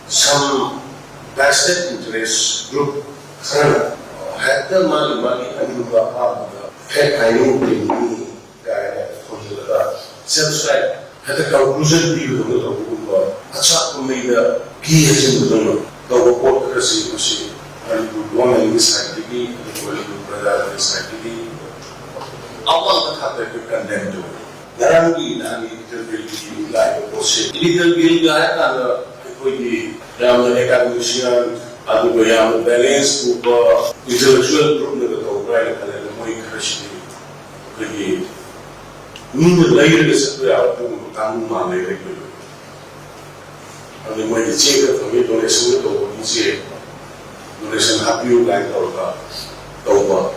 some vested interest group had the money and self-strike had a conclusion view of the Achak made a key agent the report received and woman in this activity, the brother in this activity. I want to have to condemn to guarantee that it will be like a bullshit. Illegal bill and the academician and the balance group, intellectual group, the more Christian. Mean the latest out to Tamuma regular. And then when the check from it, donation to easy donation happy like over.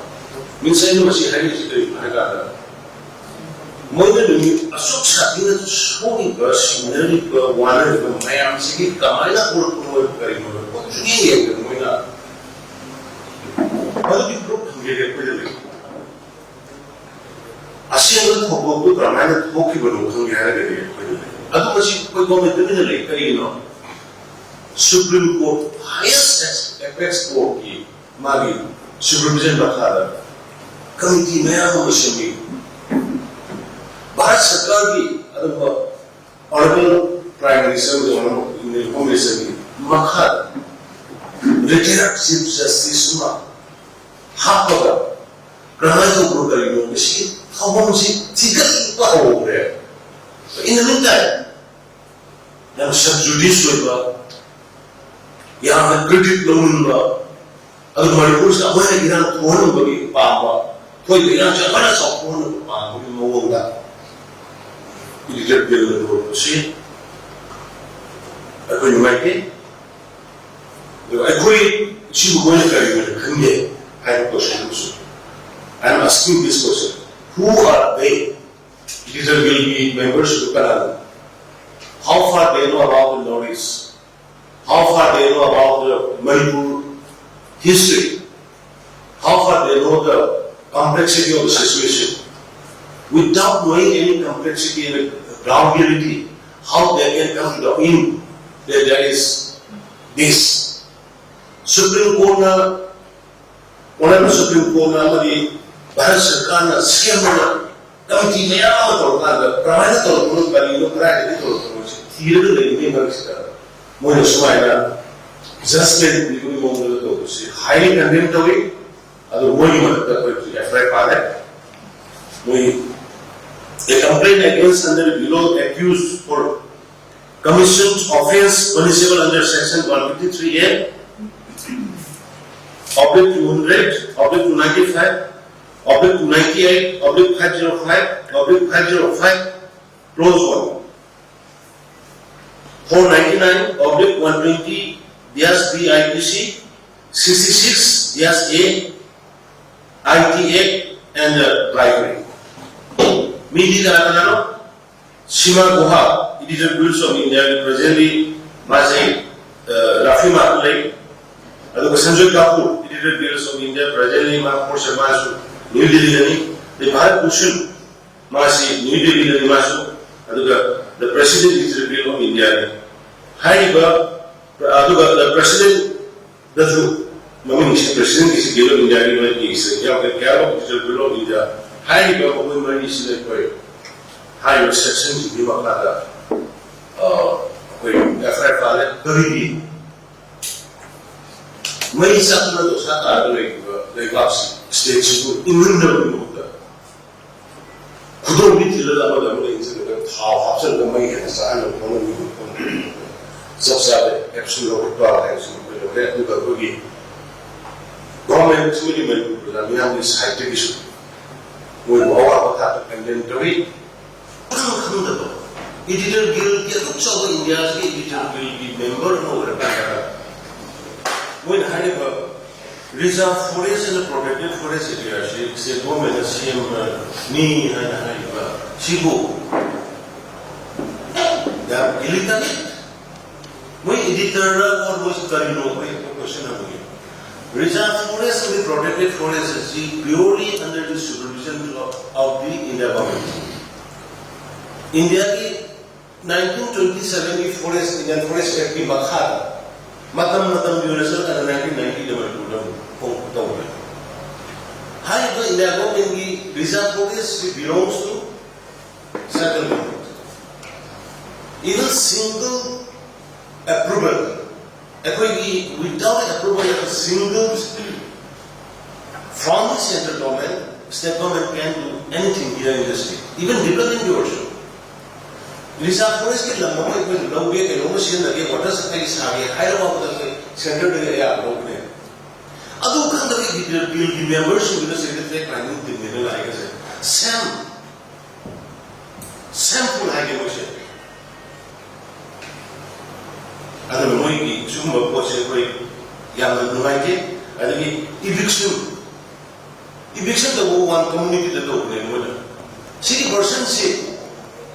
Means I know she had it. I got her. More than a substance showing us, nearly one of the man singing Kamala or very good. What do you mean? How do you group to get it? A single hope to Ramana Pokemon who had it. Otherwise, we go with the middle, Supreme Court, highest apex court, MAMI, Supervision Loukhatle, Committee Mayor Lushing, Bharat Sarkar, Honorable Prime Minister in the Home Ministry, Loukhatle, retired Chief Justice half of the Granada Brother Machine. How much is over there? In the meantime, there was some judicial young critic loan. Other Maripus are where Iran won't be Papa. For the Iran Japanas of one Papa, you know that. You did build the road. See? I couldn't make it. I quit. She was going to carry me. I have a question. I am asking this question. Who are they? These will be members of the panel. How far they know about the Northeast? How far they know about the Manipur history? How far they know the complexity of the situation? Without knowing any complexity and ground reality, how they can come to the end that there is this. Supreme Court, one of the Supreme Court, Bharat Sarkar scam committee may have a private or by no credit or theater the university. When Sumaina just let the highly condemned away, other monument the FI pilot. A complaint against under below accused for commissioned offence punishable under section 153A, object 200, object 295. Object 98, object 505, object 505, close one. 499, object 120, Dias B IPC, 66, Dias A, ITA, and Haikhre. Midi Kanano, Sima Guha, editor Bills of India, presently Masai, Rafi Makulai, Sanjay Kapoor, editor Bills of India, presently Mahmoud Sharma. New Delhi, the Bharat Bhushan, Masi, New Delhi, Masu, the President is the Bill of India. Haikhre, the President, the President is the Bill of India, is the Bill of India. Haikhre, women is the higher section to give up FI Pilot, May Sakana to Sata, the Gapsi. States innumerable. Could only tell about the how after the May and sign of one subside absolute absolute government minimum to the Myanmar's high division. When all have to condemn to it. It didn't get over India's editor will be member over a when Haikhre reserve forest and protected forest area, she said, woman, the same me and Shibu. They are illegal. My editor was Karino, my question of you. Reserve forest and protected forest is purely under the supervision of the India government. India 1927 Forest Indian Forest Act matam duration and 1990 level to high in the government reserve forest belongs to central government. Even single approval, without approval of a single from the central government, state government can do anything here in the state, even developing the ocean. Reserve forest के लंबा में कोई लोग भी के लोग machine लगे water supply सागे हाई लेवल पर सेंटर के या लोग ने अदू खान तक की मेंबर्स भी तो सेक्रेटरी प्लानिंग टीम ने लाएगा से सैंपल है के मशीन अदू लोग की शुभ बच्चे कोई या लोग के अदू की eviction तो वो वन कम्युनिटी तो होने वाला सिटी पर्सन से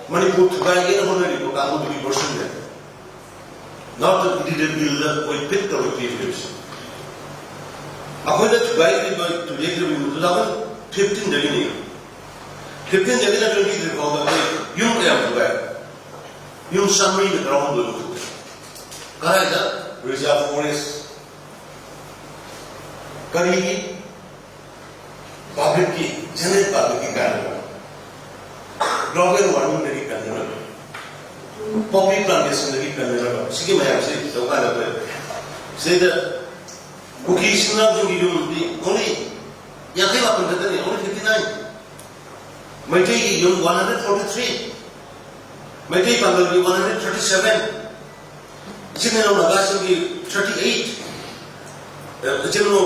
Manipur to buy in honor to come to be person there. Not that it didn't build with pit of eviction. According to buy to later in 2015 the linear. 15 the linear will be the way you have to buy. You summary the ground will do. Kaida, reserve forest. Karigi, public key, general public key. Global warming lagi करने लगा, poppy plantation lagi करने लगा, इसी के मैं आपसे दोबारा लगा, सेदा cookies ना जो गिरो मुझे only यहाँ के बात करते हैं only 59, मैंने ये यूं 143, मैंने ये पंद्रह भी 137, इसी ने लोग लगास की 38, इसी ने लोग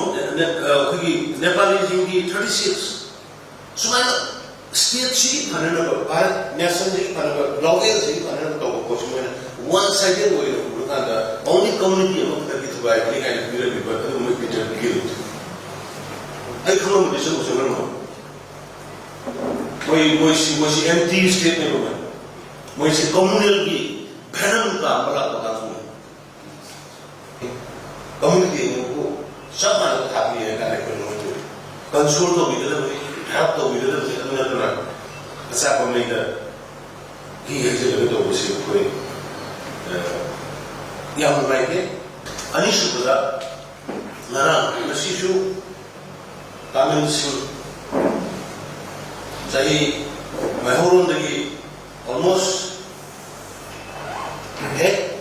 कोई Nepali जिंगी 36, सुमाइना state city panel Bharat national city panel global city panel तो कुछ में one sided way to look at the only community among the people by any kind of period but the only picture killed I come with this was empty state neighborhood was communal be panel का community को सब मानव खाती है कार्यक्रम consult तो भी help to be little bit another asap on later. He is a little bit quick. Young like it. Anisha to that. Nara, Masishu, Tamil Sul. Say, my whole on the almost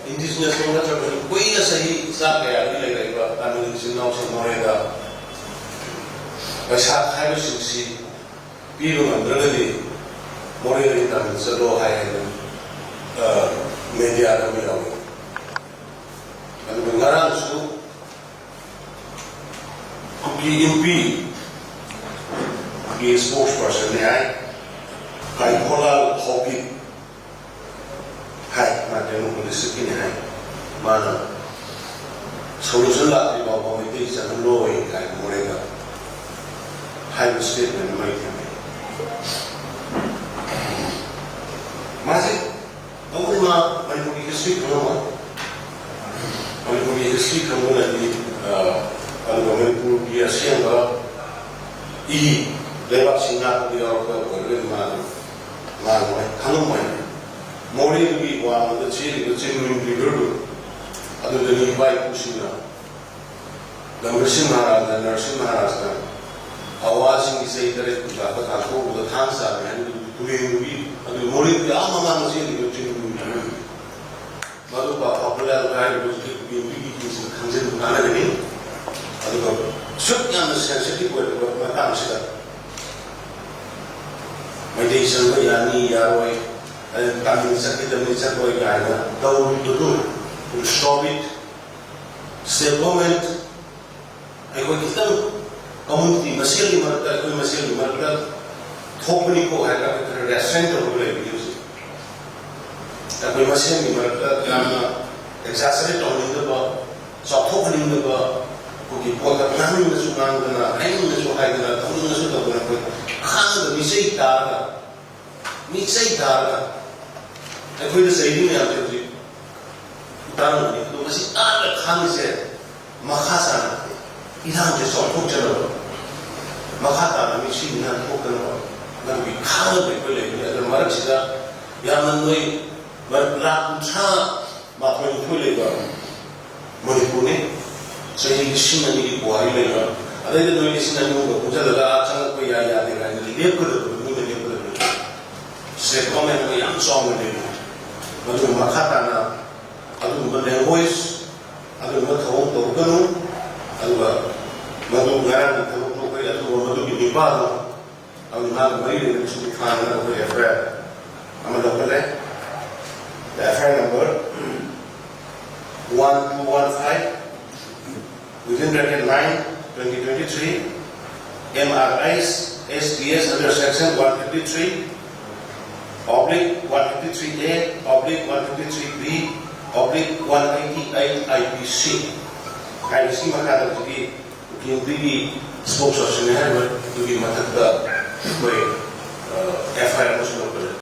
indigenous women, we as a Saka, like Tamil Sul, now some more. I saw Haikhre people and really more than so high media and when Naran to be MP, be a spokesperson, Haikhre hockey, high, not the discipline high, mana. Solution that about communities and law in Haikhre. High statement might have Mazi, only my history come on. Only history come on at the Manipur, be a singer, Leingak Singapore, the Oracle, Kanumai. Mori to be one of the children be good. Other than you buy Pushina. The Nursimara, the Nursimara. आवाज़ की सही तरह कुछ आपको वो धान साल में पूरे भी अभी मोरी भी आम आम मशीन जो चीज़ में मतलब पॉपुलर गाइड जो कि भी किसी खंजे दुकान है नहीं अभी तो शुद्ध या सेंसिटिव वो काम से मेडिटेशन में यानी यारों काम नहीं सकते जब नहीं सकते कोई गाइड तो वो भी तो stop it settlement एक कोई कितना community masih di mana company ko hai ka restaurant ko boleh use tapi masih di mana karena exactly tahun itu bah satu kali itu bah koki buat apa ni masuk orang kena ini masuk hai kena tahun masuk tak boleh kan misai tar aku itu sehari ni aku jadi tahu ni tu masih ada kan se makasa ilang je satu jalan Makata kami sini nak bukan nabi kau boleh ada marah sida yang menoi berlaku macam macam itu lagi Manipur Saya isi nanti buari lagi. Ada itu nanti isi nanti mau kerja adalah jangan kau ya dengan dia kerja ini dia kerja. Saya komen yang soal ini. Madu makatana, adu madu voice, adu madu thawuk tawukanu, adu madu ngaran thawuk tawuk adu madu binibado, adu madu mari dengan sulit kana adu Haikhre. Amal Loukhatle. The FIR number 1215 within bracket 9 2023 MRIs SDS under section 153 oblique 153A oblique 153B oblique 188 IPC. IPC makata jadi kini spokesperson hari itu di mata FIR musuh